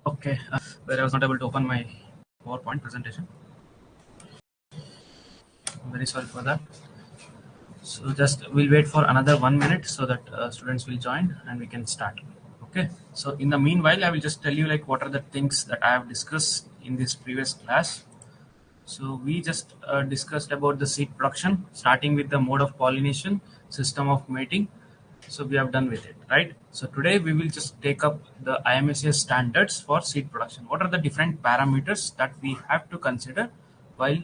Okay, where I was not able to open my PowerPoint presentation. I'm very sorry for that. So just we'll wait for another 1 minute so that students will join and we can start. Okay. So in the meanwhile, I will just tell you like what are the things that I have discussed in this previous class. So we just discussed about the seed production, starting with the mode of pollination, system of mating. So we have done with it, right? So today we will just take up the IMSS standards for seed production. What are the different parameters that we have to consider while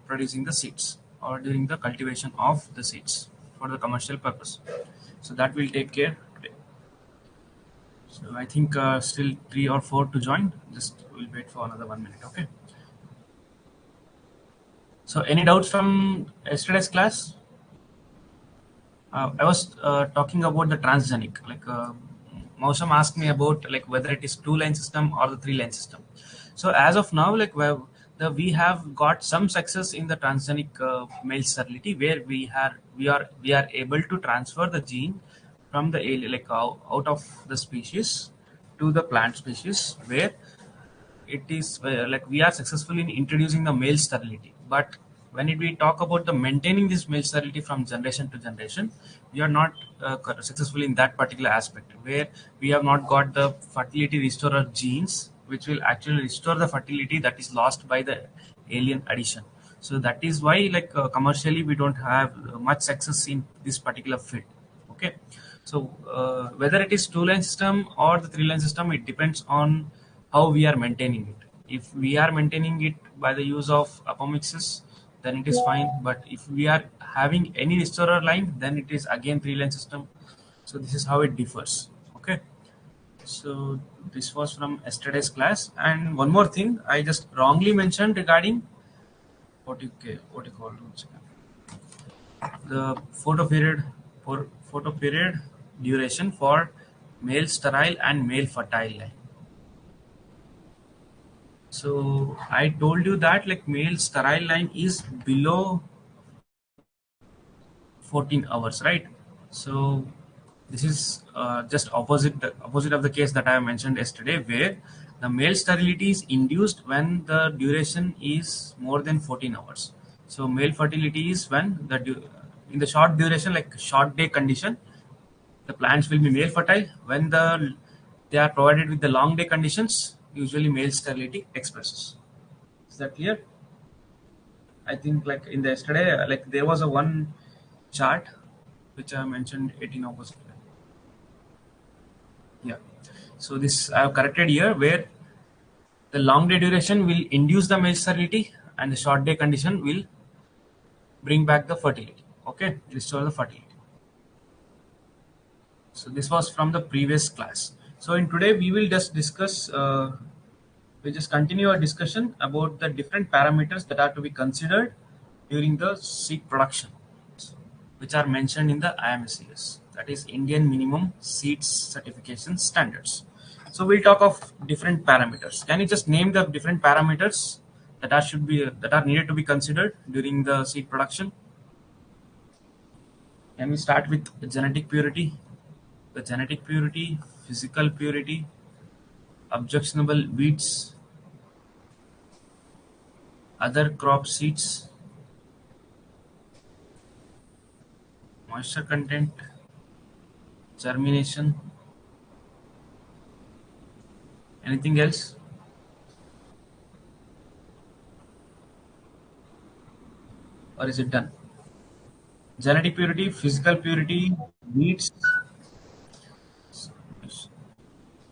producing the seeds or during the cultivation of the seeds for the commercial purpose? So that will take care today. So I think still 3 or 4 to join. Just we'll wait for another 1 minute. Okay. So any doubts from yesterday's class? I was talking about the transgenic. Like Mausam asked me about like whether it is 2-line system or the 3-line system. So as of now, like we have got some success in the transgenic male sterility where we are able to transfer the gene from the alien, like out of the species to the plant species where it is like we are successful in introducing the male sterility. But when we talk about the maintaining this male sterility from generation to generation, we are not successful in that particular aspect where we have not got the fertility restorer genes which will actually restore the fertility that is lost by the alien addition. So that is why like commercially we don't have much success in this particular field. Okay. So whether it is 2-line system or the 3-line system, it depends on how we are maintaining it. If we are maintaining it by the use of apomixis, then it is fine. But if we are having any restorer line, then it is again 3-line system. So this is how it differs. Okay. So this was from yesterday's class. And one more thing, I just wrongly mentioned regarding what you call the photo period duration for male sterile and male fertile line. So I told you that like male sterile line is below 14 hours, right? So this is just opposite of the case that I mentioned yesterday, where the male sterility is induced when the duration is more than 14 hours. So male fertility is when in the short duration, like short day condition, the plants will be male fertile. When they are provided with the long day conditions, usually male sterility expresses. Is that clear? I think like in the yesterday, like there was a one chart which I mentioned 18 opposite. Yeah. So this I have corrected here where the long day duration will induce the male sterility and the short day condition will bring back the fertility. Okay, restore the fertility. So this was from the previous class. So in today we will just discuss. We just continue our discussion about the different parameters that are to be considered during the seed production, which are mentioned in the IMSCS, that is Indian Minimum Seeds Certification Standards. So we'll talk of different parameters. Can you just name the different parameters that are needed to be considered during the seed production? Can we start with the genetic purity? The genetic purity, physical purity, objectionable weeds, other crop seeds, moisture content, germination. Anything else? Or is it done? Genetic purity, physical purity, weeds,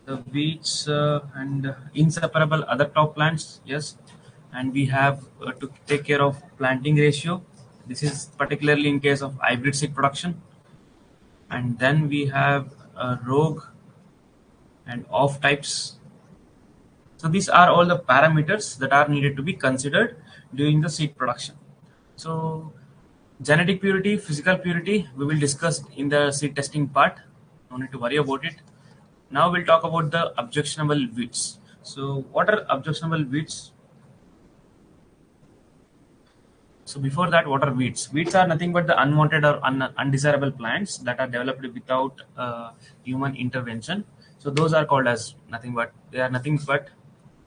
the weeds and inseparable other top plants, yes. And we have to take care of planting ratio. This is particularly in case of hybrid seed production. And then we have rogue and off types. So these are all the parameters that are needed to be considered during the seed production. So genetic purity, physical purity, we will discuss in the seed testing part. No need to worry about it. Now we'll talk about the objectionable weeds. So what are objectionable weeds? So before that, what are weeds? Weeds are nothing but the unwanted or undesirable plants that are developed without human intervention. So those are called as nothing but, they are nothing but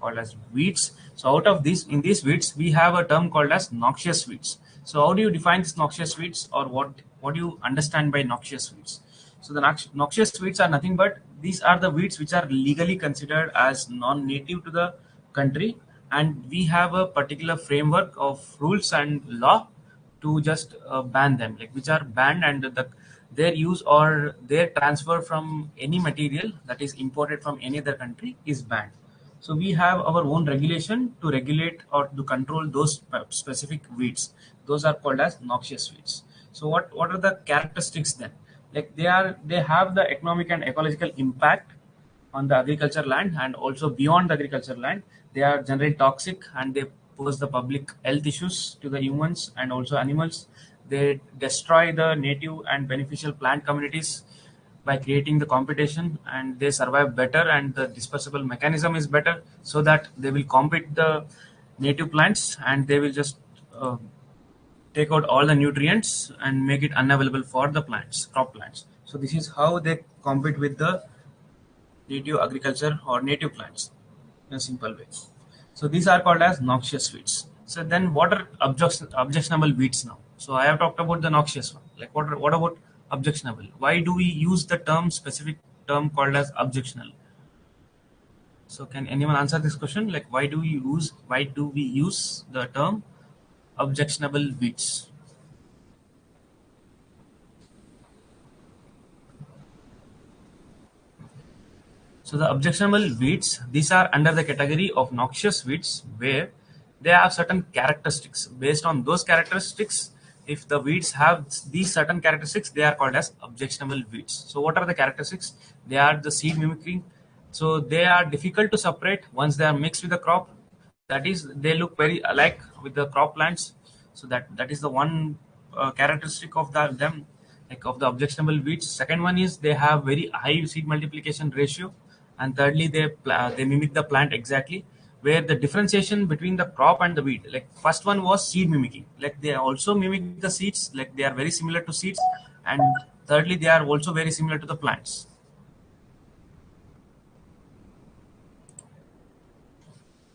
called as weeds. So out of these, in these weeds, we have a term called as noxious weeds. So how do you define this noxious weeds, or what do you understand by noxious weeds? So the noxious weeds are nothing but, these are the weeds which are legally considered as non-native to the country, and we have a particular framework of rules and law to just ban them, like which are banned, and their use or their transfer from any material that is imported from any other country is banned. So we have our own regulation to regulate or to control those specific weeds. Those are called as noxious weeds. So what are the characteristics then? Like they have the economic and ecological impact on the agriculture land and also beyond the agriculture land. They are generally toxic and they pose the public health issues to the humans and also animals. They destroy the native and beneficial plant communities by creating the competition, and they survive better and the dispersible mechanism is better, so that they will compete the native plants and they will just take out all the nutrients and make it unavailable for the plants, crop plants. So this is how they compete with the native agriculture or native plants in a simple way. So these are called as noxious weeds. So then what are objectionable weeds now? So I have talked about the noxious one. Like what about objectionable? Why do we use the specific term called as objectionable? So can anyone answer this question? Like why do we use the term objectionable weeds? So the objectionable weeds, these are under the category of noxious weeds, where they have certain characteristics. Based on those characteristics, if the weeds have these certain characteristics, they are called as objectionable weeds. So what are the characteristics? They are the seed mimicry. So they are difficult to separate once they are mixed with the crop. That is, they look very alike with the crop plants. So that is the one characteristic of them, like of the objectionable weeds. Second one is they have very high seed multiplication ratio, and thirdly they mimic the plant exactly, where the differentiation between the crop and the weed, like first one was seed mimicking, like they also mimic the seeds, like they are very similar to seeds, and thirdly they are also very similar to the plants.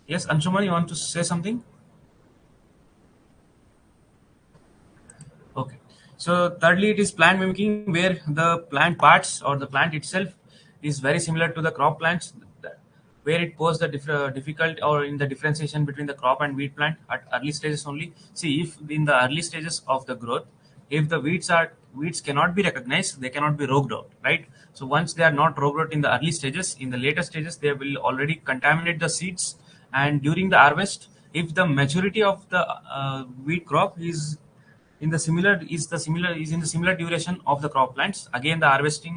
Yes, Anshuman, you want to say something? Okay. So thirdly, it is plant mimicking, where the plant parts or the plant itself is very similar to the crop plants, where it poses the difficult or in the differentiation between the crop and weed plant at early stages only. See, if in the early stages of the growth, if the weeds cannot be recognized, they cannot be rogued out, right? So once they are not rogued out in the early stages, in the later stages, they will already contaminate the seeds. And during the harvest, if the maturity of the wheat crop is in the similar is in the similar duration of the crop plants, again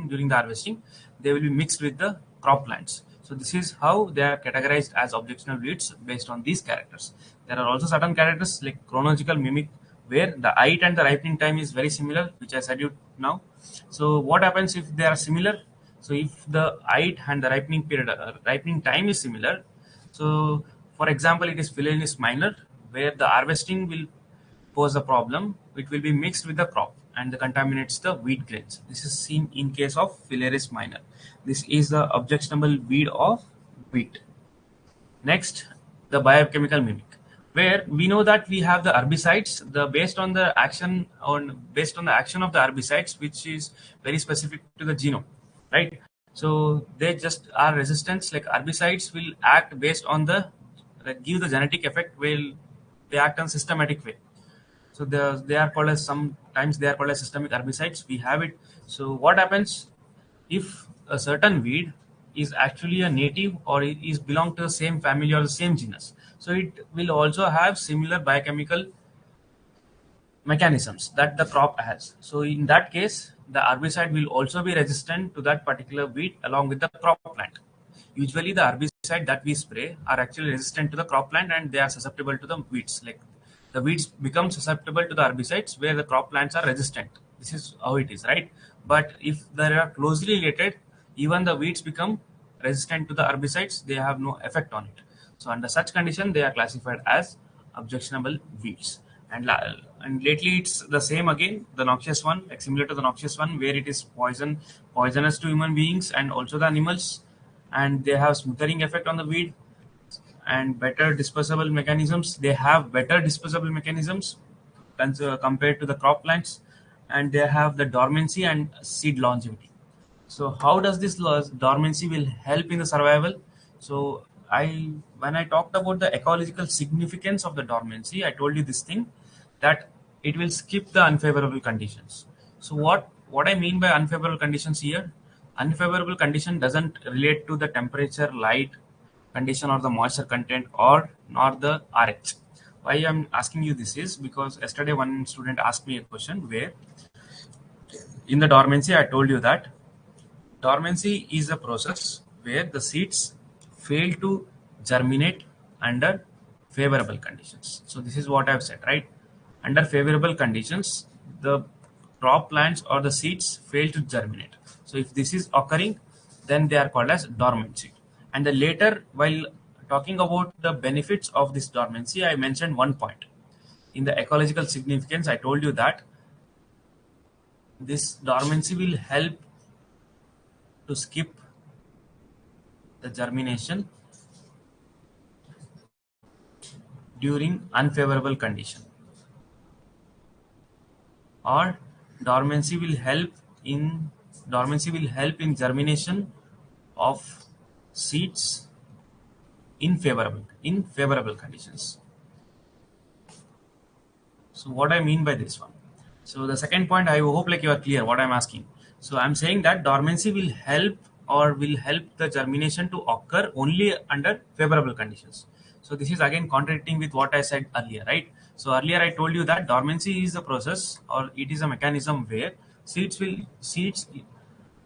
during the harvesting, they will be mixed with the crop plants. So this is how they are categorized as objectionable weeds based on these characters. There are also certain characters like chronological mimic, where the height and the ripening time is very similar, which I said you now. So what happens if they are similar? So if the height and the ripening time is similar, so for example, it is Phalaenopsis minor, where the harvesting will pose a problem. It will be mixed with the crop and contaminates the wheat grains. This is seen in case of Phalaenopsis minor. This is the objectionable weed of wheat. Next, the biochemical mimic, where we know that we have the herbicides, based on the action of the herbicides, which is very specific to the genome, right? So they just are resistance. Like herbicides will act based on give the genetic effect. Will they act on systematic way? So they are called as, sometimes they are called as systemic herbicides. We have it. So what happens if a certain weed is actually a native, or it is belong to the same family or the same genus? So it will also have similar biochemical mechanisms that the crop has. So in that case, the herbicide will also be resistant to that particular weed along with the crop plant. Usually the herbicide that we spray are actually resistant to the crop plant, and they are susceptible to the weeds. Like the weeds become susceptible to the herbicides, where the crop plants are resistant. This is how it is, right? But if they are closely related, even the weeds become resistant to the herbicides. They have no effect on it. So under such condition, they are classified as objectionable weeds. and lately it's the same again, the noxious one, like similar to the noxious one, where it is poisonous to human beings and also the animals, and they have smoothering effect on the weed and better disposable mechanisms. They have better disposable mechanisms compared to the crop plants, and they have the dormancy and seed longevity. So how does this dormancy will help in the survival? So when I talked about the ecological significance of the dormancy, I told you this thing, that it will skip the unfavorable conditions. So what I mean by unfavorable conditions here, unfavorable condition doesn't relate to the temperature, light condition, or the moisture content, or nor the RH. Why I'm asking you this is because yesterday one student asked me a question where in the dormancy I told you that dormancy is a process where the seeds fail to germinate under favorable conditions. So this is what I've said, right? Under favorable conditions, the crop plants or the seeds fail to germinate. So if this is occurring, then they are called as dormancy. And then later, while talking about the benefits of this dormancy, I mentioned one point. In the ecological significance, I told you that this dormancy will help to skip the germination during unfavorable condition, or dormancy will help in germination of seeds in favorable conditions. So what I mean by this one, so the second point, I hope like you are clear what I'm asking. So I'm saying that dormancy will help the germination to occur only under favorable conditions. So this is again contradicting with what I said earlier, right? So earlier I told you that dormancy is a process, or it is a mechanism where seeds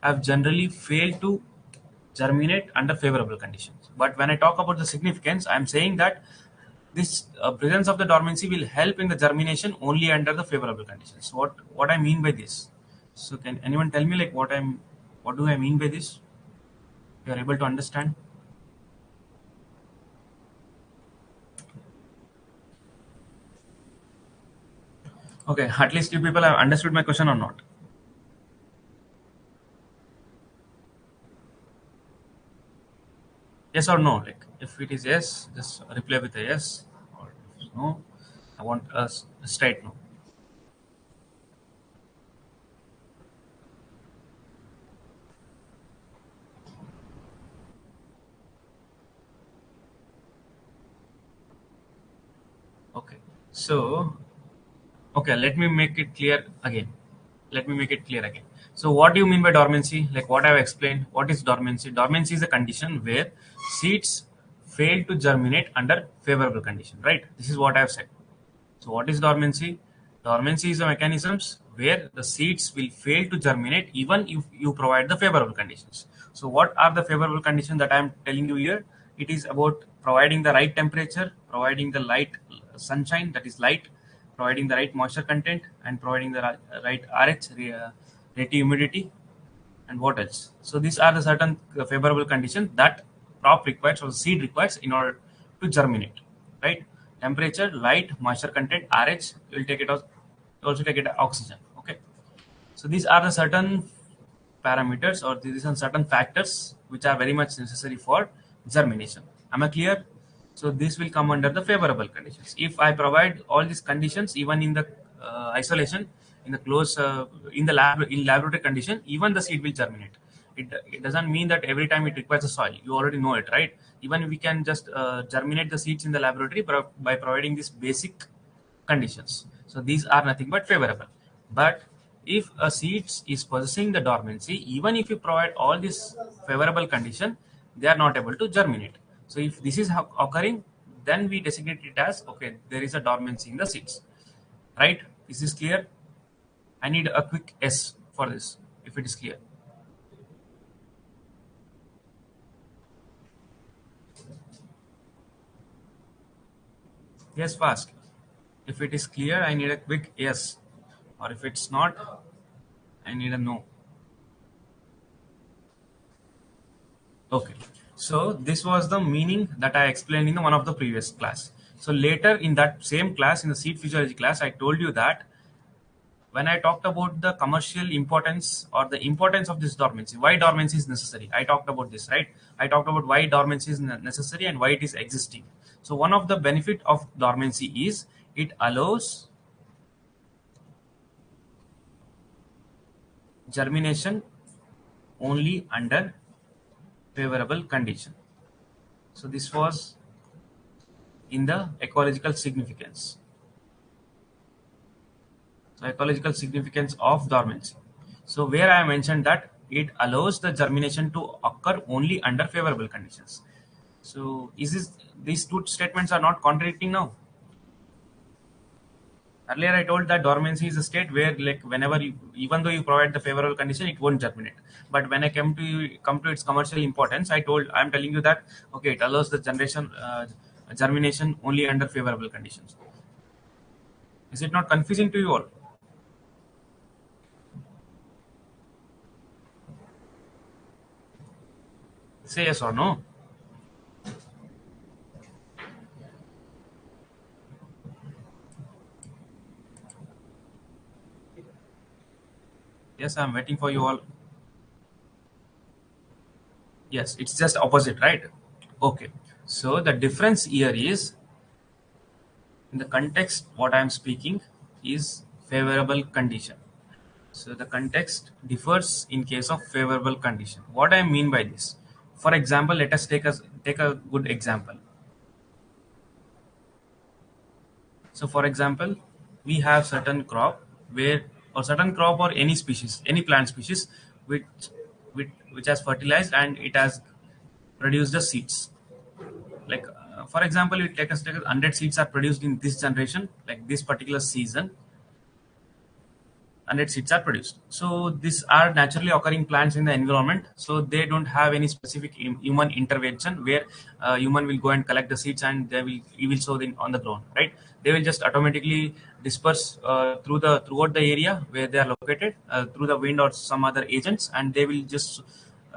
have generally failed to germinate under favorable conditions. But when I talk about the significance, I'm saying that this presence of the dormancy will help in the germination only under the favorable conditions. What I mean by this? So can anyone tell me like what do I mean by this? You are able to understand? Okay, at least you people have understood my question or not? Yes or no? Like if it is yes, just reply with a yes, or if no, I want a straight no. Okay, so okay, let me make it clear again. So what do you mean by dormancy? Like what I've explained, what is dormancy? Dormancy is a condition where seeds fail to germinate under favorable condition, right? This is what I've said. So what is dormancy? Dormancy is a mechanisms where the seeds will fail to germinate even if you provide the favorable conditions. So what are the favorable conditions that I'm telling you here? It is about providing the right temperature, providing the light sunshine, that is light, providing the right moisture content, and providing the right RH, relative humidity, and what else. So these are the certain favorable conditions that crop requires or the seed requires in order to germinate, right? Temperature, light, moisture content, RH, you will take it also take it oxygen. Okay, so these are the certain parameters, or these are certain factors which are very much necessary for germination. Am I clear? So this will come under the favorable conditions. If I provide all these conditions, even in the isolation, in the close, in the laboratory condition, even the seed will germinate. It doesn't mean that every time it requires a soil. You already know it, right? Even we can just germinate the seeds in the laboratory by providing these basic conditions. So these are nothing but favorable. But if a seed is possessing the dormancy, even if you provide all these favorable condition, they are not able to germinate. So if this is occurring, then we designate it as okay, there is a dormancy in the seeds, right? Is this clear? I need a quick S for this if it is clear. Yes, fast. If it is clear, I need a quick yes, or if it's not, I need a no. Okay, so this was the meaning that I explained in one of the previous class. So later in that same class, in the seed physiology class, I told you that when I talked about the commercial importance or the importance of this dormancy, why dormancy is necessary, I talked about this, right? I talked about why dormancy is necessary and why it is existing. So one of the benefit of dormancy is it allows germination only under favorable condition. So this was in the ecological significance. So ecological significance of dormancy. So where I mentioned that it allows the germination to occur only under favorable conditions. So these two statements are not contradicting now? Earlier I told that dormancy is a state where like whenever you, even though you provide the favorable condition, it won't germinate. But when I come to its commercial importance, I'm telling you that okay, it allows the germination only under favorable conditions. Is it not confusing to you all? Say yes or no. Yes, I'm waiting for you all. Yes, it's just opposite, right? Okay. So the difference here is in the context what I am speaking is favorable condition. So the context differs in case of favorable condition. What I mean by this? For example, let us take a good example. So for example, we have certain crop or any species, any plant species which which has fertilized and it has produced the seeds. Like for example, we take 100 seeds are produced in this generation, like this particular season, 100 seeds are produced. So these are naturally occurring plants in the environment. So they don't have any specific human intervention where human will go and collect the seeds and he will sow them on the ground, right? They will just automatically disperse throughout the area where they are located through the wind or some other agents, and they will just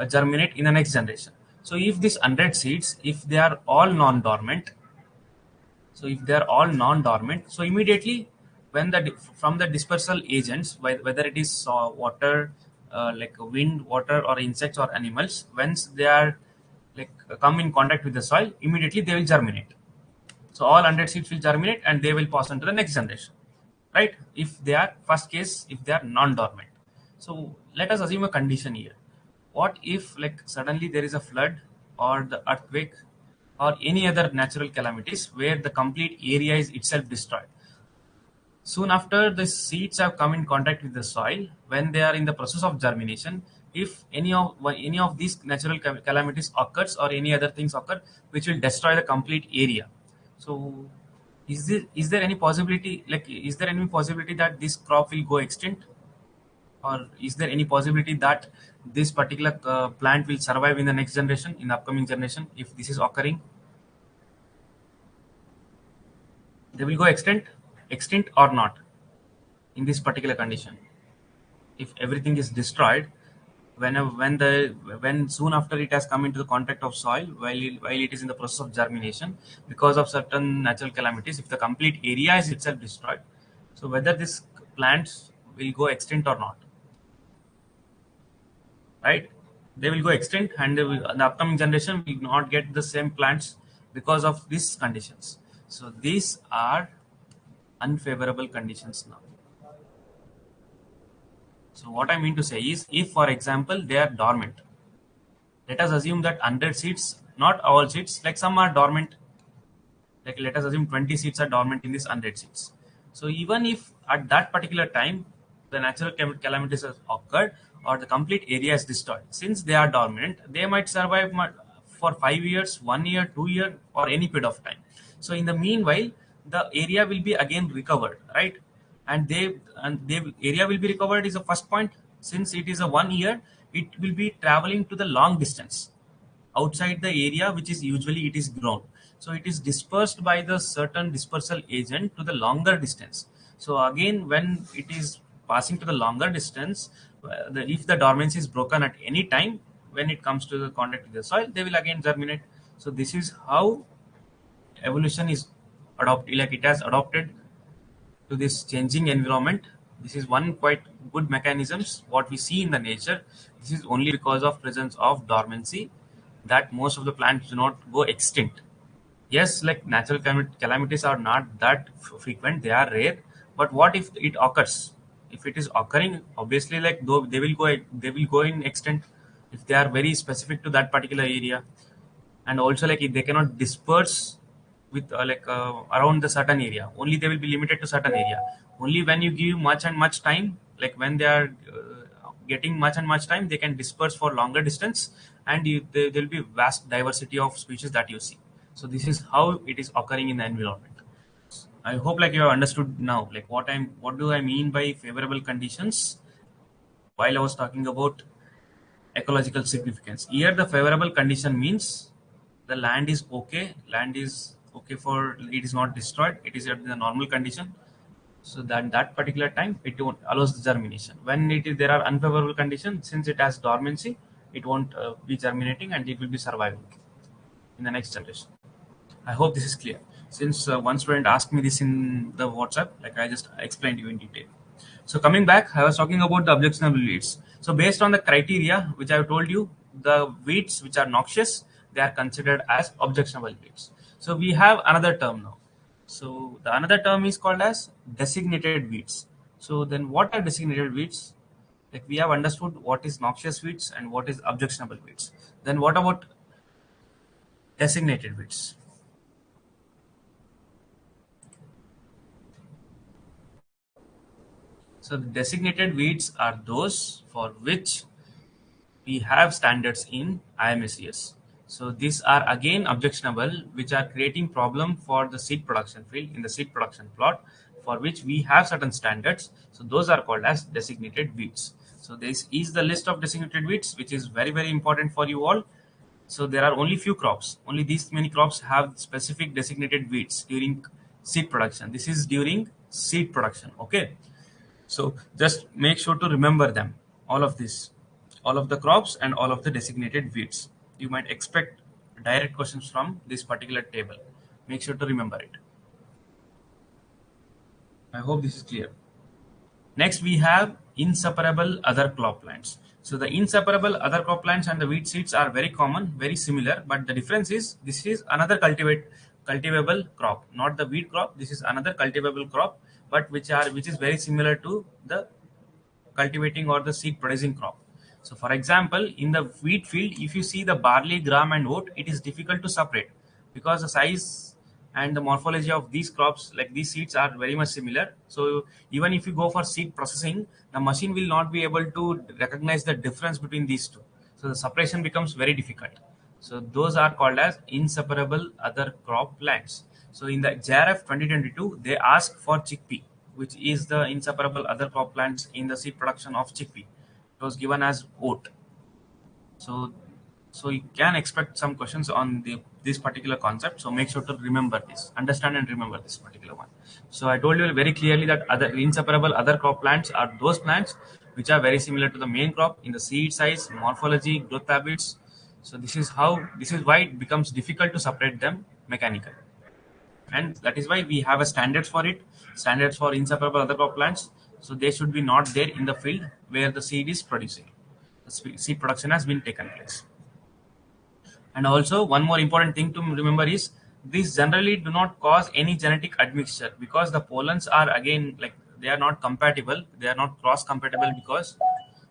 germinate in the next generation. So if these 100 seeds, if they are all non-dormant, so immediately when from the dispersal agents, whether it is water, like wind, water, or insects or animals, once they are like come in contact with the soil, immediately they will germinate. So all 100 seeds will germinate and they will pass on to the next generation, right? If they are first case, if they are non-dormant. So let us assume a condition here. What if like suddenly there is a flood or the earthquake or any other natural calamities where the complete area is itself destroyed? Soon after the seeds have come in contact with the soil, when they are in the process of germination, if any of these natural calamities occurs or any other things occur which will destroy the complete area, so is there any possibility, that this crop will go extinct, or is there any possibility that this particular plant will survive in the next generation, in the upcoming generation, if this is occurring? They will go extinct or not in this particular condition. If everything is destroyed, when soon after it has come into the contact of soil while it is in the process of germination, because of certain natural calamities, if the complete area is itself destroyed, so whether these plants will go extinct or not, right? They will go extinct, and the upcoming generation will not get the same plants because of these conditions. So these are unfavorable conditions now. So what I mean to say is, if for example they are dormant, let us assume that 100 seeds, not all seeds, like some are dormant, like let us assume 20 seeds are dormant in this 100 seeds. So even if at that particular time the natural calamities have occurred or the complete area is destroyed, since they are dormant, they might survive for 5 years, 1 year, 2 year, or any period of time. So in the meanwhile, the area will be again recovered, right? And they area will be recovered is the first point. Since it is a 1 year, it will be traveling to the long distance outside the area which is usually it is grown. So it is dispersed by the certain dispersal agent to the longer distance. So again, when it is passing to the longer distance, if the dormancy is broken at any time, when it comes to the contact with the soil, they will again germinate. So this is how evolution is it has adopted to this changing environment. This is one quite good mechanisms what we see in the nature. This is only because of presence of dormancy that most of the plants do not go extinct. Yes, like natural calamities are not that frequent; they are rare. But what if it occurs? If it is occurring, obviously, like though they will go in extent if they are very specific to that particular area, and also like if they cannot disperse with around the certain area. Only they will be limited to certain area. Only when you give much and much time, like when they are getting much and much time, they can disperse for longer distance, and there will be vast diversity of species that you see. So this is how it is occurring in the environment. I hope like you have understood now, like what do I mean by favorable conditions while I was talking about ecological significance. Here, the favorable condition means the land is okay for it is not destroyed, it is at the normal condition. So that particular time it won't allows the germination. When there are unfavorable conditions, since it has dormancy, it won't be germinating and it will be surviving in the next generation. I hope this is clear. Since one student asked me this in the WhatsApp, like I just explained you in detail. So coming back, I was talking about the objectionable weeds. So based on the criteria which I have told you, the weeds which are noxious, they are considered as objectionable weeds. So we have another term now. So the another term is called as designated weeds. So then what are designated weeds? Like we have understood what is noxious weeds and what is objectionable weeds. Then what about designated weeds? So the designated weeds are those for which we have standards in IMSES. So these are again objectionable, which are creating problem for the seed production field in the seed production plot, for which we have certain standards. So those are called as designated weeds. So this is the list of designated weeds, which is very important for you all. So there are only few crops. Only these many crops have specific designated weeds during seed production. This is during seed production. Okay. So just make sure to remember them, all of this, all of the crops and all of the designated weeds. You might expect direct questions from this particular table. Make sure to remember it. I hope this is clear. Next, we have inseparable other crop plants. So the inseparable other crop plants and the weed seeds are very common, very similar, but the difference is this is another cultivable crop, not the wheat crop. This is another cultivable crop, but which is very similar to the cultivating or the seed producing crop. So for example, in the wheat field, if you see the barley, gram and oat, it is difficult to separate because the size and the morphology of these crops, like these seeds, are very much similar. So even if you go for seed processing, the machine will not be able to recognize the difference between these two. So the separation becomes very difficult. So those are called as inseparable other crop plants. So in the JRF 2022, they ask for chickpea, which is the inseparable other crop plants in the seed production of chickpea. It was given as oat. So you can expect some questions on this particular concept. So make sure to remember this, understand and remember this particular one. So I told you very clearly that other inseparable other crop plants are those plants which are very similar to the main crop in the seed size, morphology, growth habits. So this is why it becomes difficult to separate them mechanically. And that is why we have a standards for it, standards for inseparable other crop plants. So they should be not there in the field where the seed is producing. The seed production has been taken place. And also one more important thing to remember is these generally do not cause any genetic admixture because the pollens are again like they are not compatible, they are not cross compatible because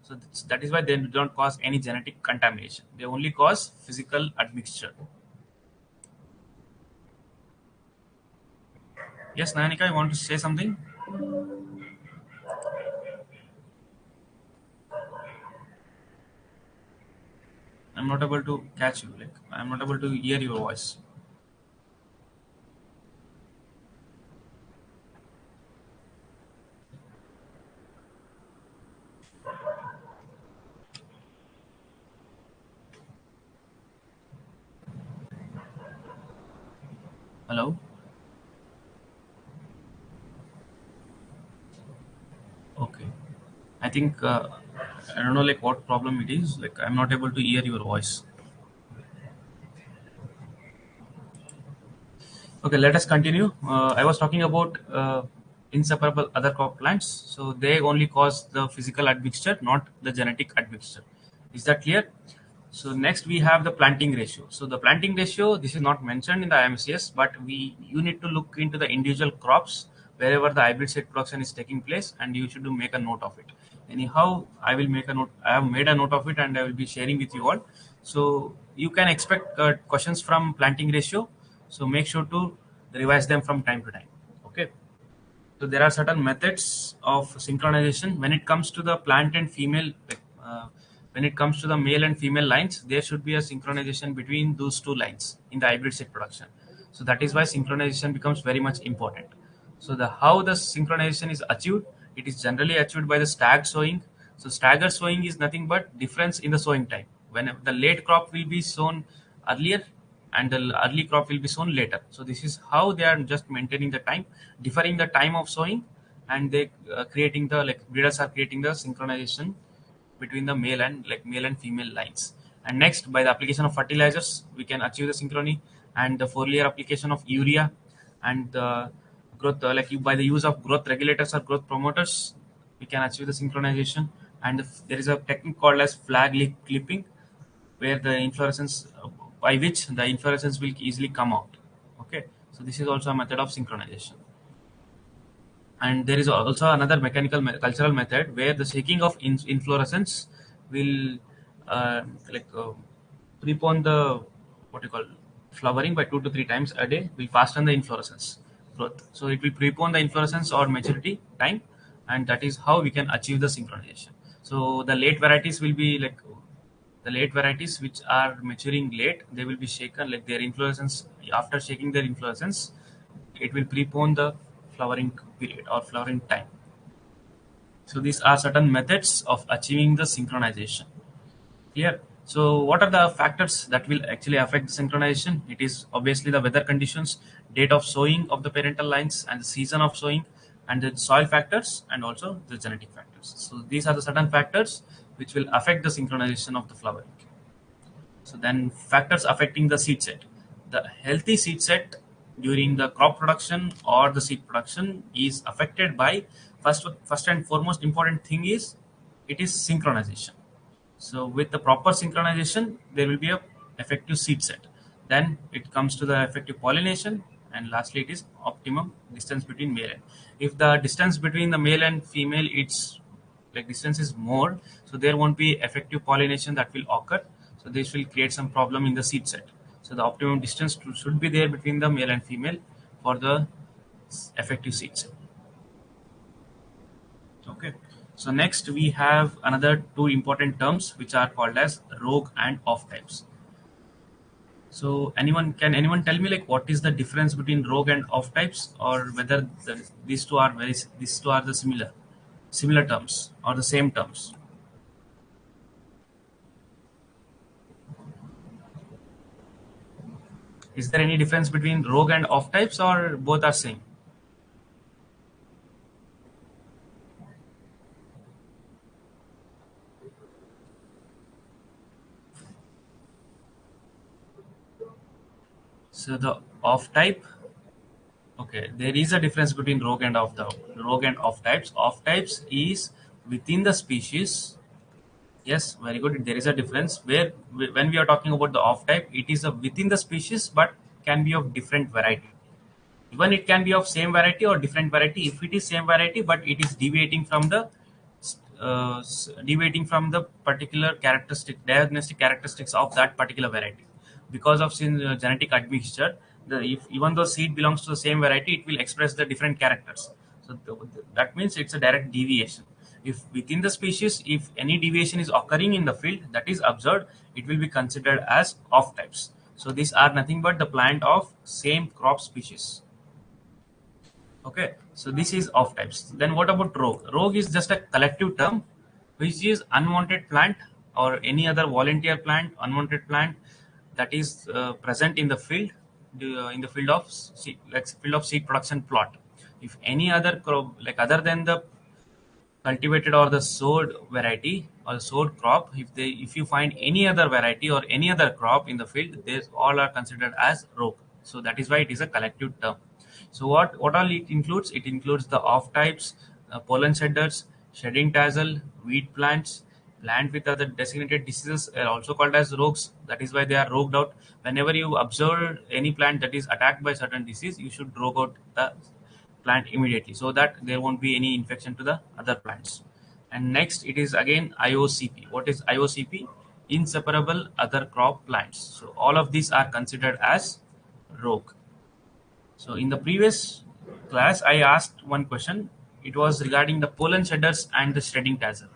so that is why they do not cause any genetic contamination. They only cause physical admixture. Yes, Nayanika, you want to say something? I'm not able to catch you. Like I'm not able to hear your voice. Hello? Okay. I think I don't know like what problem it is. Like I'm not able to hear your voice. Okay, let us continue. I was talking about inseparable other crop plants. So they only cause the physical admixture, not the genetic admixture. Is that clear? So next we have the planting ratio. So the planting ratio, this is not mentioned in the IMCS, but you need to look into the individual crops wherever the hybrid seed production is taking place, and you should make a note of it. Anyhow, I will make a note. I have made a note of it, and I will be sharing with you all. So you can expect questions from planting ratio. So make sure to revise them from time to time. Okay. So there are certain methods of synchronization when it comes to the plant and female. When it comes to the male and female lines, there should be a synchronization between those two lines in the hybrid seed production. So that is why synchronization becomes very much important. So the how the synchronization is achieved, it is generally achieved by the staggered sowing. So staggered sowing is nothing but difference in the sowing time. When the late crop will be sown earlier and the early crop will be sown later. So this is how they are just maintaining the time, differing the time of sowing, and they creating the like breeders are creating the synchronization between the male and female lines. And next, by the application of fertilizers, we can achieve the synchrony, and the foliar application of urea, and the growth by the use of growth regulators or growth promoters, we can achieve the synchronization. And there is a technique called as flag clipping, where the inflorescence by which the inflorescence will easily come out. Okay, so this is also a method of synchronization. And there is also another mechanical cultural method where the shaking of inflorescence will like prepone the what you call flowering by 2 to 3 times a day, will fasten the inflorescence growth. So it will prepone the inflorescence or maturity time, and that is how we can achieve the synchronization. So the late varieties will be like the late varieties which are maturing late, they will be shaken like their inflorescence. After shaking their inflorescence, it will prepone the flowering period or flowering time. So these are certain methods of achieving the synchronization. Clear? So what are the factors that will actually affect the synchronization? It is obviously the weather conditions, date of sowing of the parental lines, and the season of sowing, and the soil factors, and also the genetic factors. So these are the certain factors which will affect the synchronization of the flowering. So then factors affecting the seed set. The healthy seed set during the crop production or the seed production is affected by first and foremost important thing is it is synchronization. So with the proper synchronization, there will be a effective seed set. Then it comes to the effective pollination, and lastly it is optimum distance between male and. If the distance between the male and female it's like distance is more, so there won't be effective pollination that will occur. So this will create some problem in the seed set. So the optimum distance should be there between the male and female for the effective seed set. Okay. So next we have another two important terms which are called as rogue and off types. So can anyone tell me like what is the difference between rogue and off types, or whether these two are the similar terms or the same terms? Is there any difference between rogue and off types, or both are same? So the off type, okay, there is a difference between rogue and off types. Off types is within the species. Yes, very good. There is a difference where when we are talking about the off type, it is a within the species but can be of different variety. Even it can be of same variety or different variety. If it is same variety but it is deviating from the particular diagnostic characteristics of that particular variety, because of genetic admixture, even though seed belongs to the same variety, it will express the different characters. So that means it's a direct deviation. If within the species, if any deviation is occurring in the field that is observed, it will be considered as off types. So these are nothing but the plant of same crop species. Okay, so this is off types. Then what about rogue? Rogue is just a collective term which is unwanted plant or any other volunteer plant, unwanted plant that is present in the field, in the field of seed production plot. If any other crop, like other than the cultivated or the sowed variety or the sowed crop, if you find any other variety or any other crop in the field, these all are considered as rogue. So that is why it is a collective term. So what all it includes? It includes the off types, pollen shedders, shedding tassel, weed plants, plant with other designated diseases are also called as rogues. That is why they are rogued out. Whenever you observe any plant that is attacked by certain disease, you should rogue out the plant immediately so that there won't be any infection to the other plants. And next, it is again IOCP. What is IOCP? Inseparable other crop plants. So all of these are considered as rogue. So in the previous class, I asked one question. It was regarding the pollen shedders and the shedding tassel.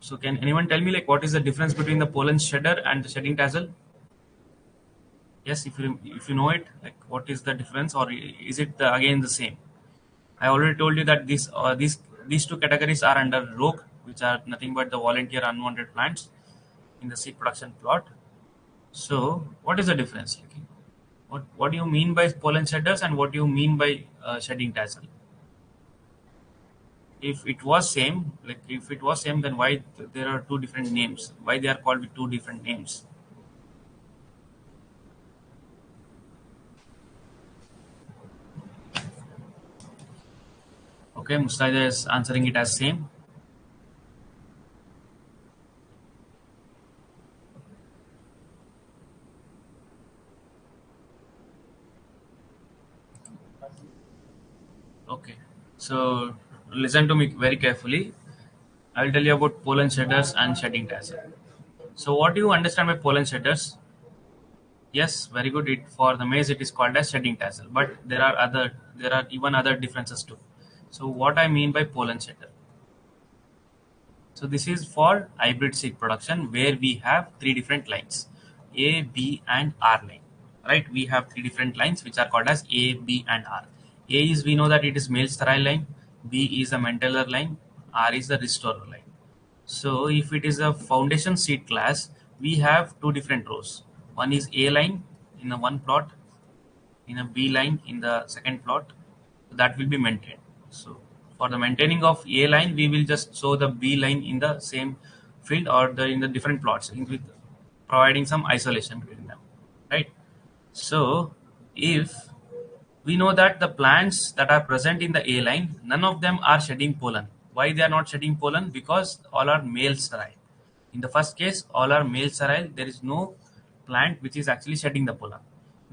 So can anyone tell me like what is the difference between the pollen shedder and the shedding tassel? Yes, if you know it, like what is the difference, or is it again the same? I already told you that these two categories are under rogue, which are nothing but the volunteer unwanted plants in the seed production plot. So what is the difference? Like, what do you mean by pollen shedders and what do you mean by shedding tassel? If it was same, then why there are two different names? Why they are called with two different names? Okay, Mustaida is answering it as same. Okay, so listen to me very carefully. I will tell you about pollen shedders and shedding tassel. So what do you understand by pollen shedders? Yes, very good. For the maize it is called as shedding tassel, but there are even other differences too. So what I mean by pollen shedder? So this is for hybrid seed production where we have three different lines, A, B, and R line. Right? We have three different lines which are called as A, B, and R. A is, we know that it is male sterile line. B is the manteller line. R is the restorer line. So if it is a foundation seed class, we have two different rows. One is A line in a one plot, in a B line in the second plot. That will be maintained. So for the maintaining of A line, we will just show the B line in the same field or in the different plots, with providing some isolation between them, right? So if we know that the plants that are present in the A line, none of them are shedding pollen. Why they are not shedding pollen? Because all are male sterile. In the first case, all are male sterile. There is no plant which is actually shedding the pollen.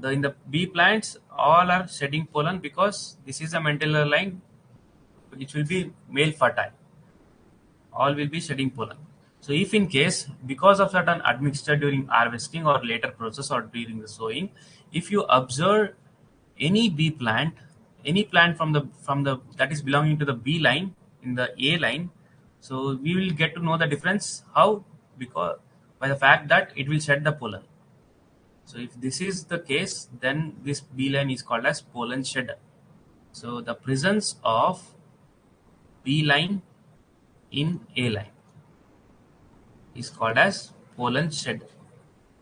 In the B plants, all are shedding pollen because this is a manteller line which will be male fertile. All will be shedding pollen. So if in case, because of certain admixture during harvesting or later process or during the sowing, if you observe any B plant, any plant from the that is belonging to the B line in the A line, so we will get to know the difference. How? Because by the fact that it will shed the pollen. So if this is the case, then this B line is called as pollen shedder. So the presence of B line in A line is called as pollen shedder.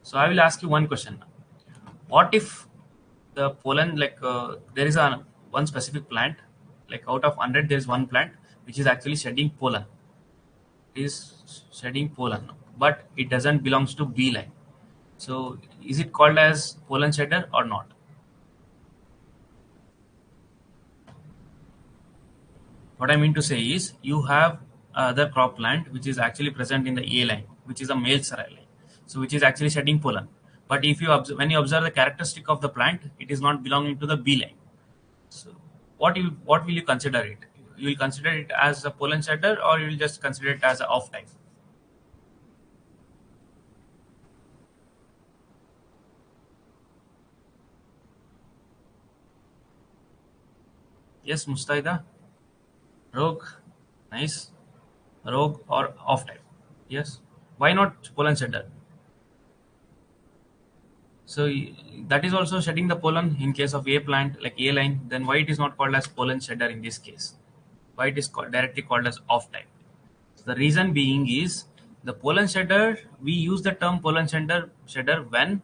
So I will ask you one question now. What if the pollen, there is one specific plant, like out of 100 there is one plant which is actually shedding pollen, but it doesn't belongs to B line. So is it called as pollen shedder or not? What I mean to say is, you have other crop plant which is actually present in the A line, which is a male sterile line, so which is actually shedding pollen. But if you when you observe the characteristic of the plant, it is not belonging to the B line. So what will you consider it? You will consider it as a pollen shedder, or you will just consider it as an off type? Yes, Mustaida. Rogue, nice. Rogue or off type? Yes. Why not pollen shedder? So that is also shedding the pollen in case of A plant, like A line. Then why it is not called as pollen shedder in this case? Why it is directly called as off type? So the reason being is, the pollen shedder, we use the term pollen shedder when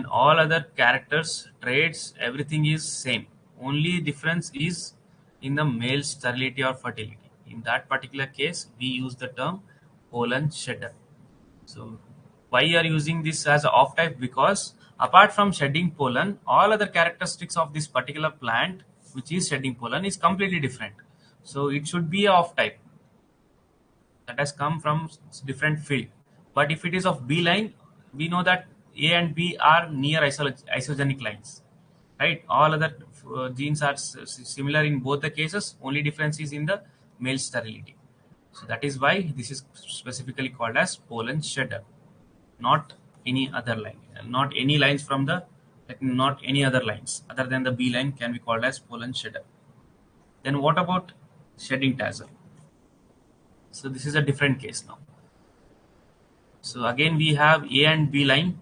all other characters, traits, everything is same. Only difference is in the male sterility or fertility. In that particular case, we use the term pollen shedder. So why you are using this as a off type? Because Apart from shedding pollen, all other characteristics of this particular plant, which is shedding pollen, is completely different. So it should be a off type that has come from different field. But if it is of B line, we know that A and B are near isogenic lines, right? All other genes are similar in both the cases. Only difference is in the male sterility. So that is why this is specifically called as pollen shedder, not any other line, not any lines from the, like, not any other lines other than the B line can be called as pollen shedder. Then what about shedding tassel? So this is a different case now. So again we have A and B line,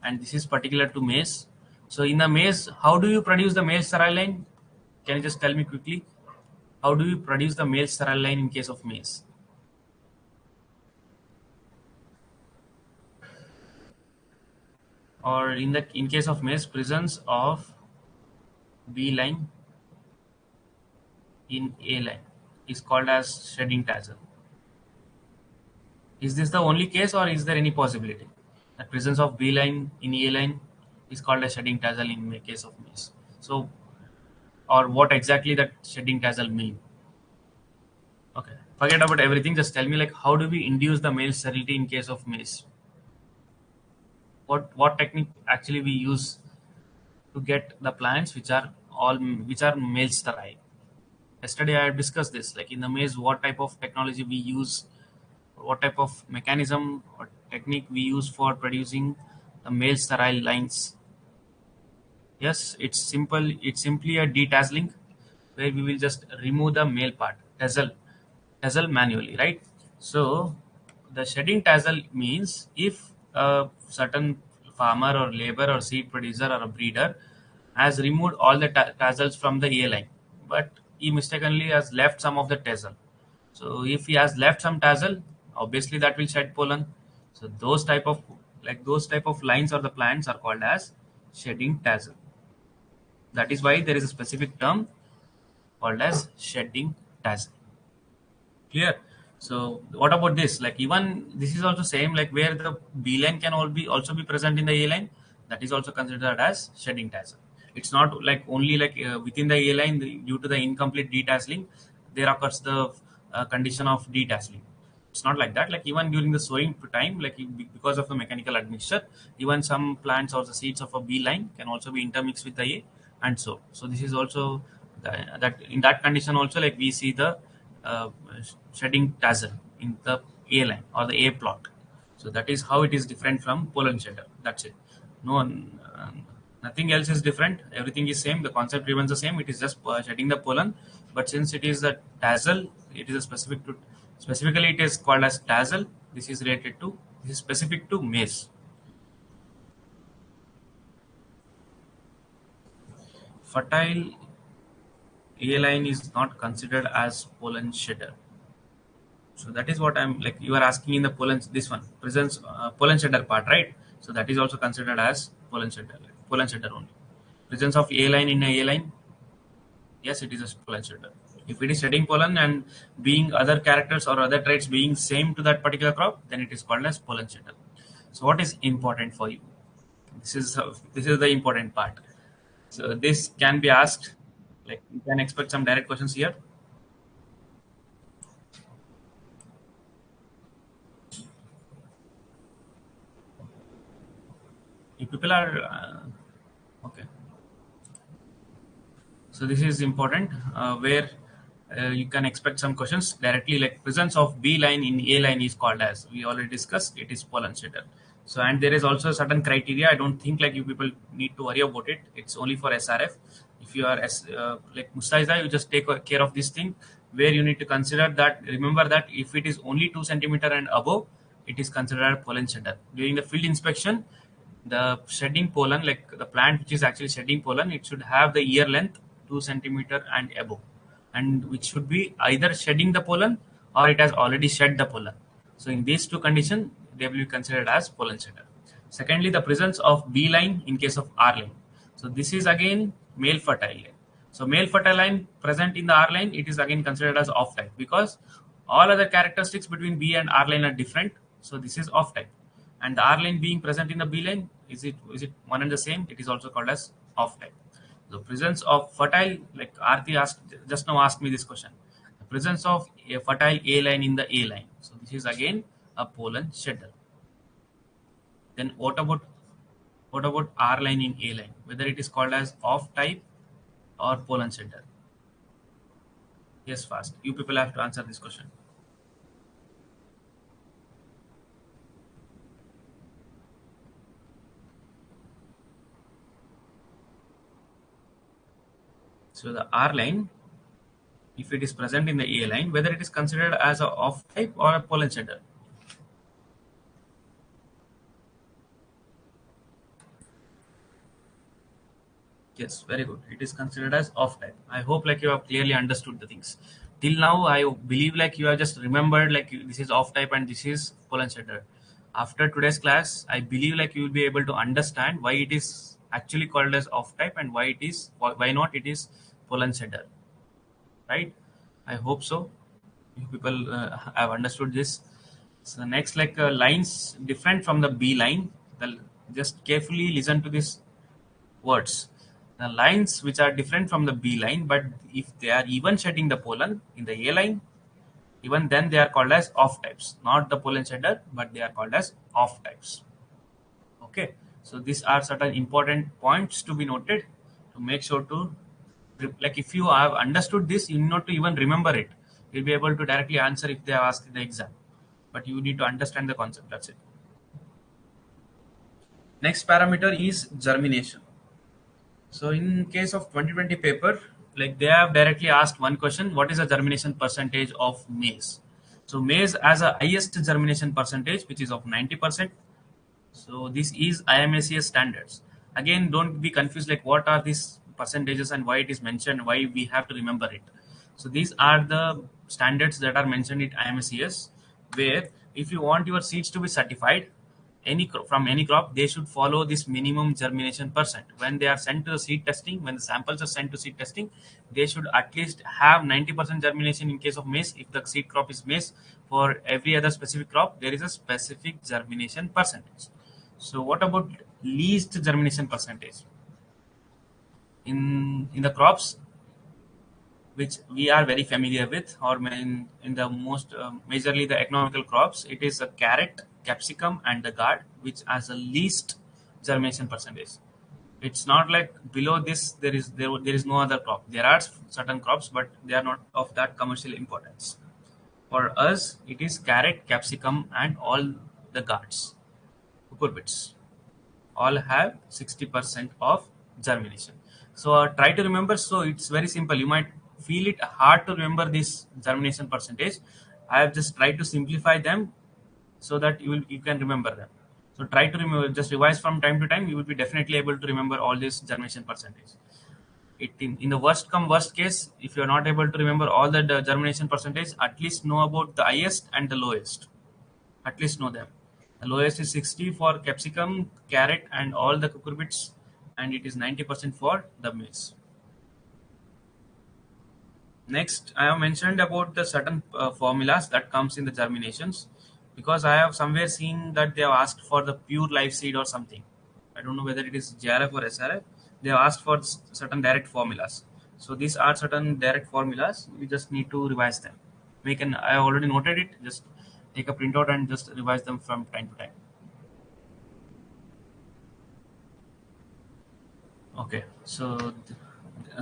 and this is particular to maize. So in the maize, how do you produce the male sterile line? Can you just tell me quickly? How do you produce the male sterile line in case of maize? Or in case of maize, presence of B line in A line is called as shedding tassel. Is this the only case, or is there any possibility that presence of B line in A line is called as shedding tassel in the case of maize? So, or what exactly that shedding tassel mean? Okay, forget about everything. Just tell me, like, how do we induce the male sterility in case of maize? What technique actually we use to get the plants which are male sterile? Yesterday I have discussed this. Like in the maize, what type of technology we use, what type of mechanism or technique we use for producing the male sterile lines. Yes, it's simple. It's simply a detasseling, where we will just remove the male part, tassel manually, right? So the shedding tassel means if a certain farmer or labor or seed producer or a breeder has removed all the tassels from the A line, but he mistakenly has left some of the tassel. So if he has left some tassel, obviously that will shed pollen. So those type of lines or the plants are called as shedding tassel. That is why there is a specific term called as shedding tassel. Clear? So what about this? Like even this is also same, like where the B line can also be present in the A line. That is also considered as shedding tassel. It's not like only like within the A line, due to the incomplete detasseling, there occurs the condition of detasseling. It's not like that. Like even during the sowing time, like because of the mechanical admixture, even some plants or the seeds of a B line can also be intermixed with the A and so. So this is also that in that condition also, like we see the shedding tassel in the A line or the A plot. So that is how it is different from pollen shedder. That's it. Nothing else is different. Everything is same. The concept remains the same. It is just shedding the pollen. But since it is the tassel, it is a specifically it is called as tassel. This is specific to maize. Fertile A line is not considered as pollen shedder. So that is what I'm like. You are asking in the pollen, this one presents pollen shedder part, right? So that is also considered as pollen shedder only. Presence of A line in a line, yes, it is a pollen shedder. If it is shedding pollen and being other characters or other traits being same to that particular crop, then it is called as pollen shedder. So what is important for you? This is the important part. So this can be asked. Like you can expect some direct questions here. If people are okay. So this is important where you can expect some questions directly, like presence of B line in A line is called as, we already discussed, it is pollen shedder. So and there is also a certain criteria. I don't think like you people need to worry about it. It's only for SRF. If you are like Mustaiza, you just take care of this thing where you need to consider that. Remember that if it is only 2 centimeter and above, it is considered pollen shedder. During the field inspection, the shedding pollen, like the plant which is actually shedding pollen, it should have the ear length 2 centimeter and above, and which should be either shedding the pollen or it has already shed the pollen. So in these two conditions, they will be considered as pollen shedder. Secondly, the presence of B line in case of R line. So this is again male fertile line. So male fertile line present in the R line, it is again considered as off type because all other characteristics between B and R line are different. So this is off type. and the R line being present in the B line, is it one and the same? It is also called as off type. The presence of fertile, like Aarti asked just now, asked me this question. The presence of a fertile A line in the A line. So this is again a pollen shedder. Then what about R line in A line? Whether it is called as off type or pollen shedder? Yes, fast. You people have to answer this question. So the R line, if it is present in the A line, whether it is considered as a off type or a pollen shedder? Yes, very good. It is considered as off type. I hope like you have clearly understood the things. Till now, I believe like you have just remembered like this is off type and this is pollen shedder. After today's class, I believe like you will be able to understand why it is actually called as off type and why not it is pollen shedder. Right? I hope so. You people have understood this. So next, like lines different from the B line. Just carefully listen to these words. The lines which are different from the B line, but if they are even shedding the pollen in the A line, even then they are called as off types. Not the pollen shedder, but they are called as off types. Okay, so these are certain important points to be noted to make sure to, like if you have understood this, you need not to even remember it. You'll be able to directly answer if they are asked in the exam. But you need to understand the concept, that's it. Next parameter is germination. So in case of 2020 paper, like they have directly asked one question: what is the germination percentage of maize? So maize has a highest germination percentage, which is of 90%. So this is IMACS standards. Again, don't be confused like what are these percentages and why it is mentioned, why we have to remember it. So these are the standards that are mentioned in IMACS, where if you want your seeds to be certified, from any crop, they should follow this minimum germination percent. When they are sent to the seed testing, when the samples are sent to seed testing, they should at least have 90% germination in case of maize. If the seed crop is maize, for every other specific crop, there is a specific germination percentage. So what about least germination percentage? In the crops which we are very familiar with, or in the most majorly the economical crops, it is a carrot, capsicum, and the gourd, which has the least germination percentage. It's not like below this there is no other crop. There are certain crops, but they are not of that commercial importance. For us, it is carrot, capsicum, and all the gourds, cucurbits. All have 60% of germination. So try to remember. So it's very simple. You might feel it hard to remember this germination percentage. I have just tried to simplify them so that you can remember them. So try to remember, just revise from time to time. You will be definitely able to remember all this germination percentage. In the worst case, if you are not able to remember all the germination percentage, at least know about the highest and the lowest. At least know them. The lowest is 60 for capsicum, carrot, and all the cucurbits, and it is 90% for the maize. Next, I have mentioned about the certain formulas that comes in the germinations, because I have somewhere seen that they have asked for the pure live seed or something. I don't know whether it is JRF or SRF. They have asked for certain direct formulas. So these are certain direct formulas. We just need to revise them. I have already noted it. Just take a printout and just revise them from time to time. Okay, so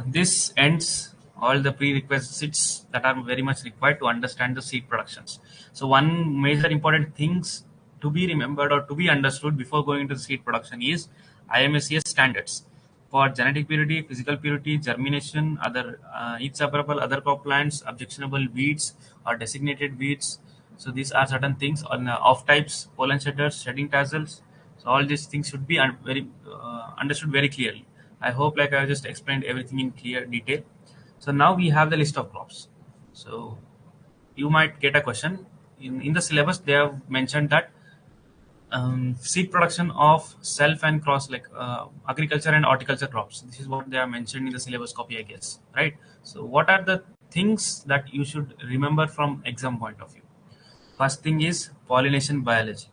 this ends all the prerequisites that are very much required to understand the seed productions. So one major important things to be remembered or to be understood before going into the seed production is IMACS standards for genetic purity, physical purity, germination, other inseparable, other crop plants, objectionable weeds or designated weeds. So these are certain things on off types, pollen shedders, shedding tassels. So all these things should be understood very clearly. I hope like I just explained everything in clear detail. So now we have the list of crops. So you might get a question. In the syllabus, they have mentioned that seed production of self and cross, like agriculture and horticulture crops. This is what they are mentioned in the syllabus copy, I guess, right? So what are the things that you should remember from exam point of view? First thing is pollination biology.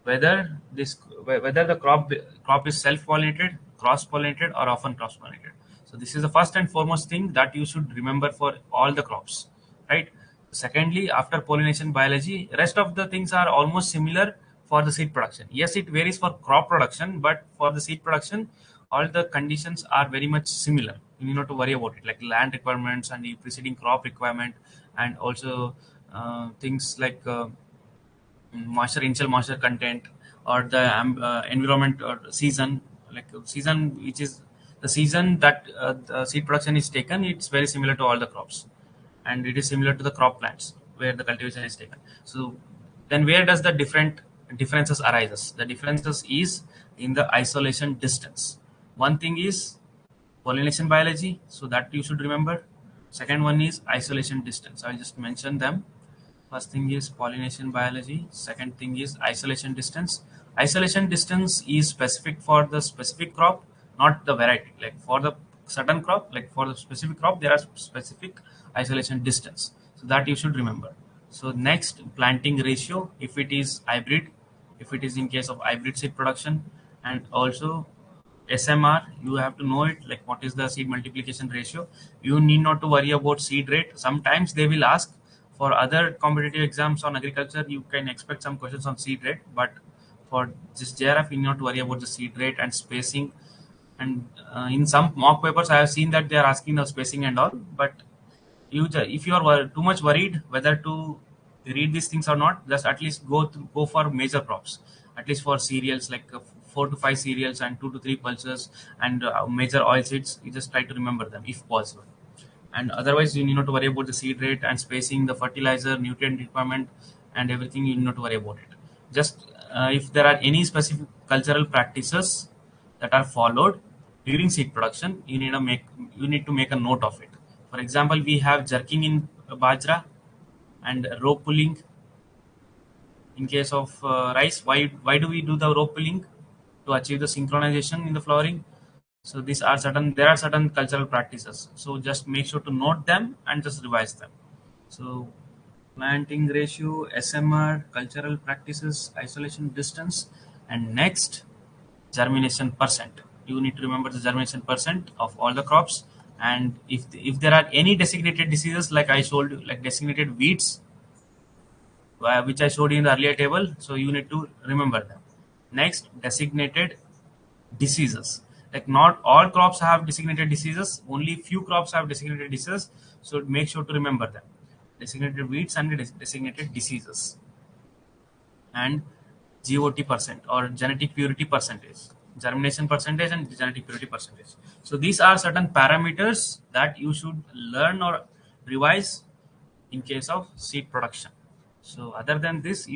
whether the crop is self-pollinated, cross-pollinated, or often cross-pollinated. So this is the first and foremost thing that you should remember for all the crops, right? Secondly, after pollination biology, rest of the things are almost similar for the seed production. Yes, it varies for crop production, but for the seed production, all the conditions are very much similar. You need not to worry about it, like land requirements and the preceding crop requirement, and also things like moisture, initial moisture content, or the environment or season, like season, which is the season that the seed production is taken. It's very similar to all the crops, and it is similar to the crop plants where the cultivation is taken. So then where does the differences arises? The differences is in the isolation distance. One thing is pollination biology, so that you should remember. Second one is isolation distance. I just mentioned them. First thing is pollination biology. Second thing is isolation distance. Isolation distance is specific for the specific crop, not the variety. Like for the certain crop, like for the specific crop, there are specific isolation distance. So that you should remember. So next, planting ratio, if it is hybrid, if it is in case of hybrid seed production, and also SMR, you have to know it, like what is the seed multiplication ratio. You need not to worry about seed rate. Sometimes they will ask for other competitive exams on agriculture, you can expect some questions on seed rate, but for this JRF, you need not to worry about the seed rate and spacing. And in some mock papers, I have seen that they are asking the spacing and all, but if you are too much worried whether to read these things or not, just at least go for major crops, at least for cereals, like 4 to 5 cereals and 2 to 3 pulses, and major oil seeds. You just try to remember them if possible. And otherwise, you need not to worry about the seed rate and spacing, the fertilizer, nutrient requirement, and everything. You need not to worry about it. Just if there are any specific cultural practices that are followed during seed production, you need to make a note of it. For example, we have jerking in bajra and rope pulling. In case of rice, why do we do the rope pulling? To achieve the synchronization in the flowering. So there are certain cultural practices. So just make sure to note them and just revise them. So planting ratio, SMR, cultural practices, isolation distance, and next, germination percent. You need to remember the germination percent of all the crops. And if there are any designated diseases, like I showed you, like designated weeds, which I showed you in the earlier table, so you need to remember them. Next, designated diseases. Like not all crops have designated diseases, only few crops have designated diseases. So make sure to remember them. Designated weeds and designated diseases. And GOT percent or genetic purity percentage, germination percentage and genetic purity percentage. So these are certain parameters that you should learn or revise in case of seed production. So other than this,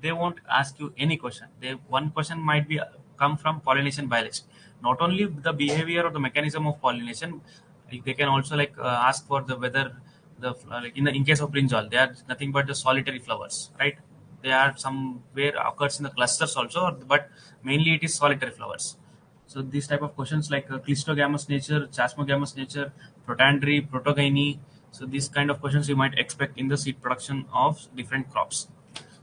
they won't ask you any question. One question might be come from pollination biology. Not only the behavior or the mechanism of pollination, they can also ask for the whether the like in case of brinjal, they are nothing but the solitary flowers, right? They are somewhere occurs in the clusters also, but mainly it is solitary flowers. So these type of questions like clistogamous nature, chasmogamous nature, protandry, protogyny. So these kind of questions you might expect in the seed production of different crops.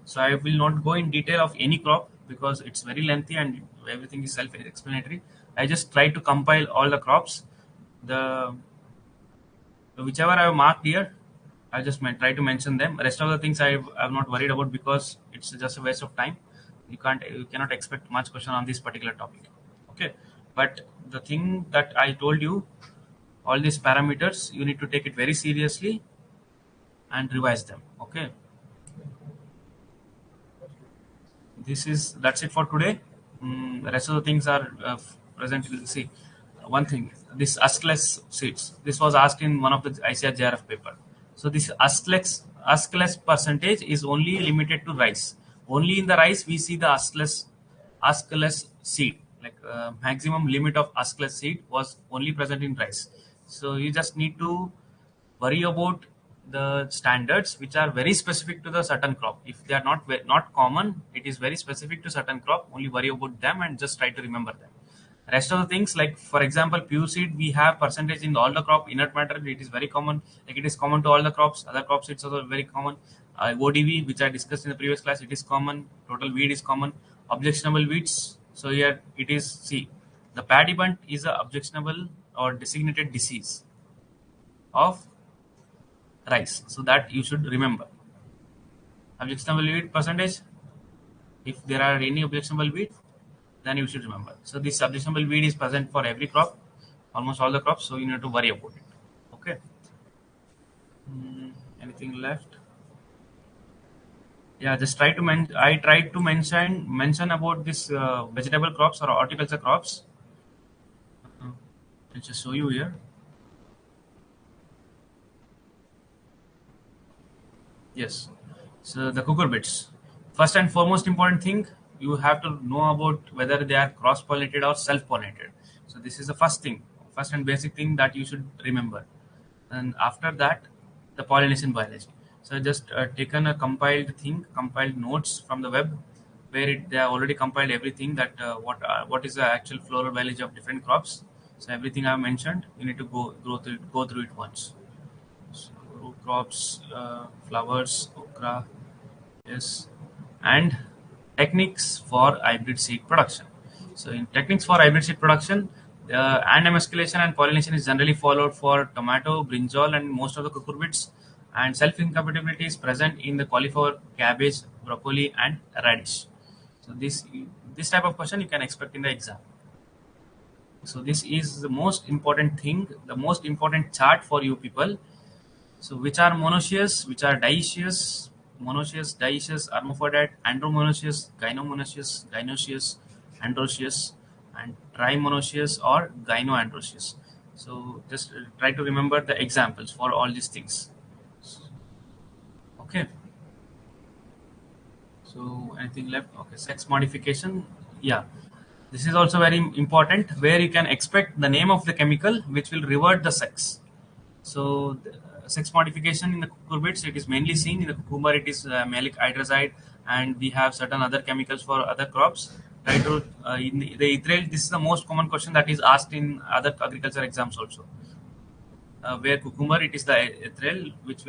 So I will not go in detail of any crop because it's very lengthy and everything is self-explanatory. I just try to compile all the crops. Whichever I have marked here, I just try to mention them. Rest of the things I'm not worried about because it's just a waste of time. You cannot expect much question on this particular topic. Okay, but the thing that I told you, all these parameters, you need to take it very seriously and revise them. Okay. That's it for today. The rest of the things are present. See, one thing, this huskless seeds. This was asked in one of the ICAR JRF paper. So this huskless percentage is only limited to rice. Only in the rice we see the huskless seed. Like maximum limit of huskless seed was only present in rice. So you just need to worry about the standards which are very specific to the certain crop. If they are not common, it is very specific to certain crop. Only worry about them and just try to remember them. Rest of the things, like for example, pure seed, we have percentage in all the crop. Inert matter, it is very common. Like it is common to all the crops. Other crop seeds also very common. ODV, which I discussed in the previous class, it is common. Total weed is common. Objectionable weeds. So here it is, see, the paddy bunt is a objectionable or designated disease of rice. So that you should remember. Objectionable weed percentage, if there are any objectionable weed, then you should remember. So this objectionable weed is present for every crop, almost all the crops, so you need to worry about it. Okay. Anything left? Yeah, just try to I tried to mention about this vegetable crops or horticulture crops. I'll just show you here. Yes. So the cucurbits. First and foremost important thing, you have to know about whether they are cross-pollinated or self-pollinated. So this is the first and basic thing that you should remember. And after that, the pollination biology. So I just taken a compiled notes from the web, where they have already compiled everything that what is the actual floral biology of different crops. So everything I have mentioned, you need to go through it once. So root crops, flowers, okra, yes, and techniques for hybrid seed production. So in techniques for hybrid seed production, emasculation and pollination is generally followed for tomato, brinjal, and most of the cucurbits. And self-incompatibility is present in the cauliflower, cabbage, broccoli, and radish. So this type of question you can expect in the exam. So this is the most important thing, the most important chart for you people. So which are monoecious, which are dioecious, monoecious, dioecious, hermaphrodite, andromonoecious, gynoecious, androecious, and trimonoecious or gynoandroecious. So just try to remember the examples for all these things. Okay. So anything left? Okay, sex modification. Yeah, this is also very important, where you can expect the name of the chemical which will revert the sex. So sex modification in the cucurbits, it is mainly seen in the cucumber. It is malic hydrazide, and we have certain other chemicals for other crops. Try to in the ethereal, this is the most common question that is asked in other agriculture exams also. Where cucumber, it is the ethereal which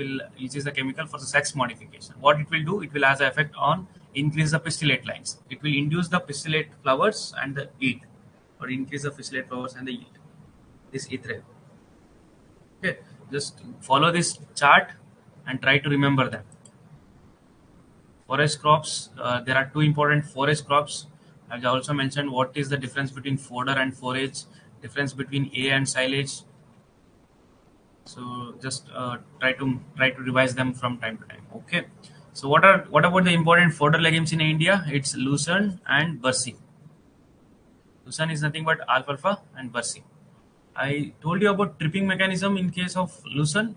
is the chemical for the sex modification. What it will do, it will has an effect on increase the pistillate lines. It will induce the pistillate flowers and the yield, or increase the pistillate flowers and the yield. This ethereal. Okay, just follow this chart and try to remember them. Forage crops, there are two important forage crops. I've also mentioned what is the difference between fodder and forage, difference between A and silage. So just try to revise them from time to time. Okay. So what about the important fodder legumes in India? It's lucerne and bursi. Lucerne is nothing but alfalfa and bursi. I told you about tripping mechanism in case of lucerne.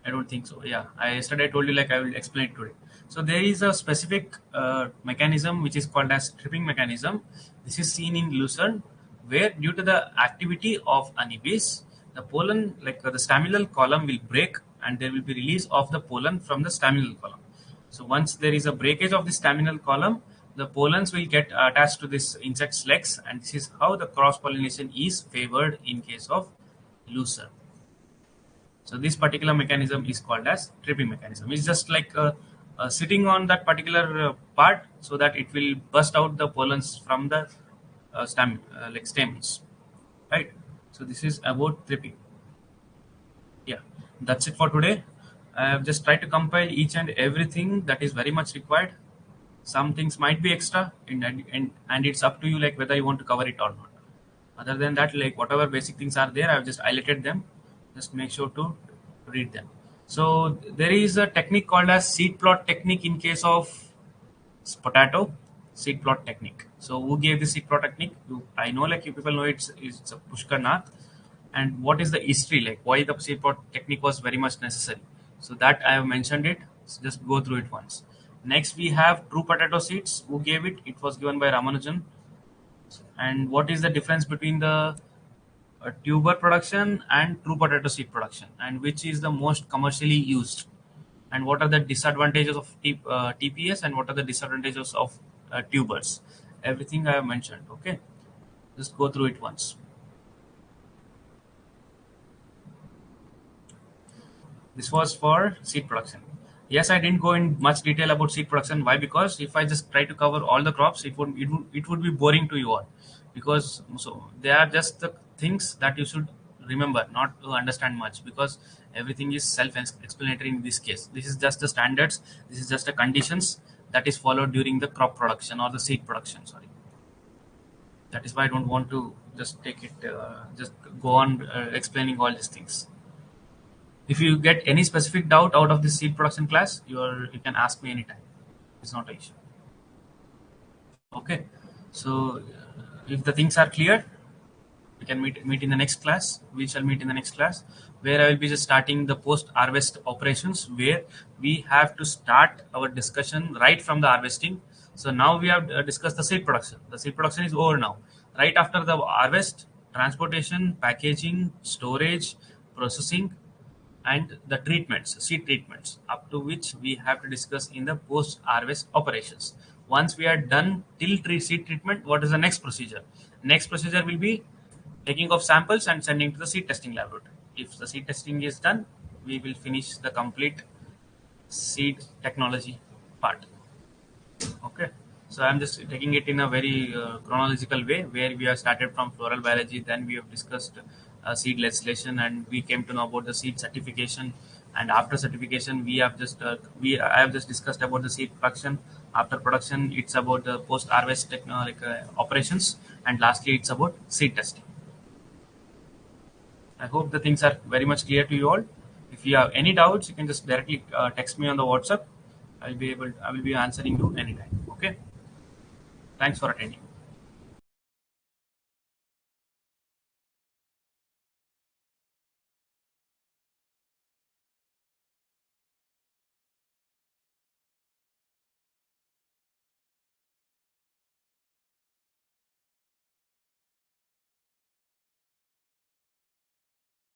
I don't think so. Yeah, yesterday I told you, like, I will explain it today. So there is a specific mechanism which is called as tripping mechanism. This is seen in lucerne, where due to the activity of honeybees, the pollen, like the staminal column, will break, and there will be release of the pollen from the staminal column. So once there is a breakage of the staminal column, the pollens will get attached to this insect's legs, and this is how the cross pollination is favored in case of lucerne. So this particular mechanism is called as tripping mechanism. It's just like sitting on that particular part, so that it will burst out the pollens from the stamens, right? So this is about tripping. Yeah, that's it for today. I have just tried to compile each and everything that is very much required. Some things might be extra, and it's up to you, like whether you want to cover it or not. Other than that, like whatever basic things are there, I've just highlighted them. Just make sure to read them. So there is a technique called as seed plot technique in case of potato. Seed plot technique. So who gave the seed plot technique? I know, like, you people know it's a Pushkar Nath. And what is the history, like why the seed plot technique was very much necessary? So that I have mentioned it. So just go through it once. Next we have true potato seeds. Who gave it? It was given by Ramanujan. And what is the difference between the tuber production and true potato seed production, and which is the most commercially used, and what are the disadvantages of TPS, and what are the disadvantages of tubers? Everything I have mentioned. Okay, just go through it once. This was for seed production. Yes, I didn't go in much detail about seed production. Why? Because if I just try to cover all the crops, it would be boring to you all, because so they are just the things that you should remember, not to understand much, because everything is self-explanatory in this case. This is just the standards. This is just the conditions that is followed during the crop production or the seed production. Sorry, that is why I don't want to just take it, just go on explaining all these things. If you get any specific doubt out of this seed production class, you can ask me anytime. It's not an issue. Okay, so if the things are clear, we can meet in the next class. We shall meet in the next class, where I will be just starting the post harvest operations, where we have to start our discussion right from the harvesting. So now we have discussed the seed production. The seed production is over now. Right after the harvest, transportation, packaging, storage, processing, and the treatments, seed treatments, up to which we have to discuss in the post harvest operations. Once we are done till seed treatment, what is the next procedure? Next procedure will be taking of samples and sending to the seed testing laboratory. If the seed testing is done, we will finish the complete seed technology part. Okay, so I'm just taking it in a very chronological way, where we have started from floral biology, then we have discussed seed legislation, and we came to know about the seed certification. And after certification, we have just I have just discussed about the seed production. After production, it's about the post harvest operations, and lastly, it's about seed testing. I hope the things are very much clear to you all. If you have any doubts, you can just directly text me on the WhatsApp. I will be answering you anytime. Okay. Thanks for attending.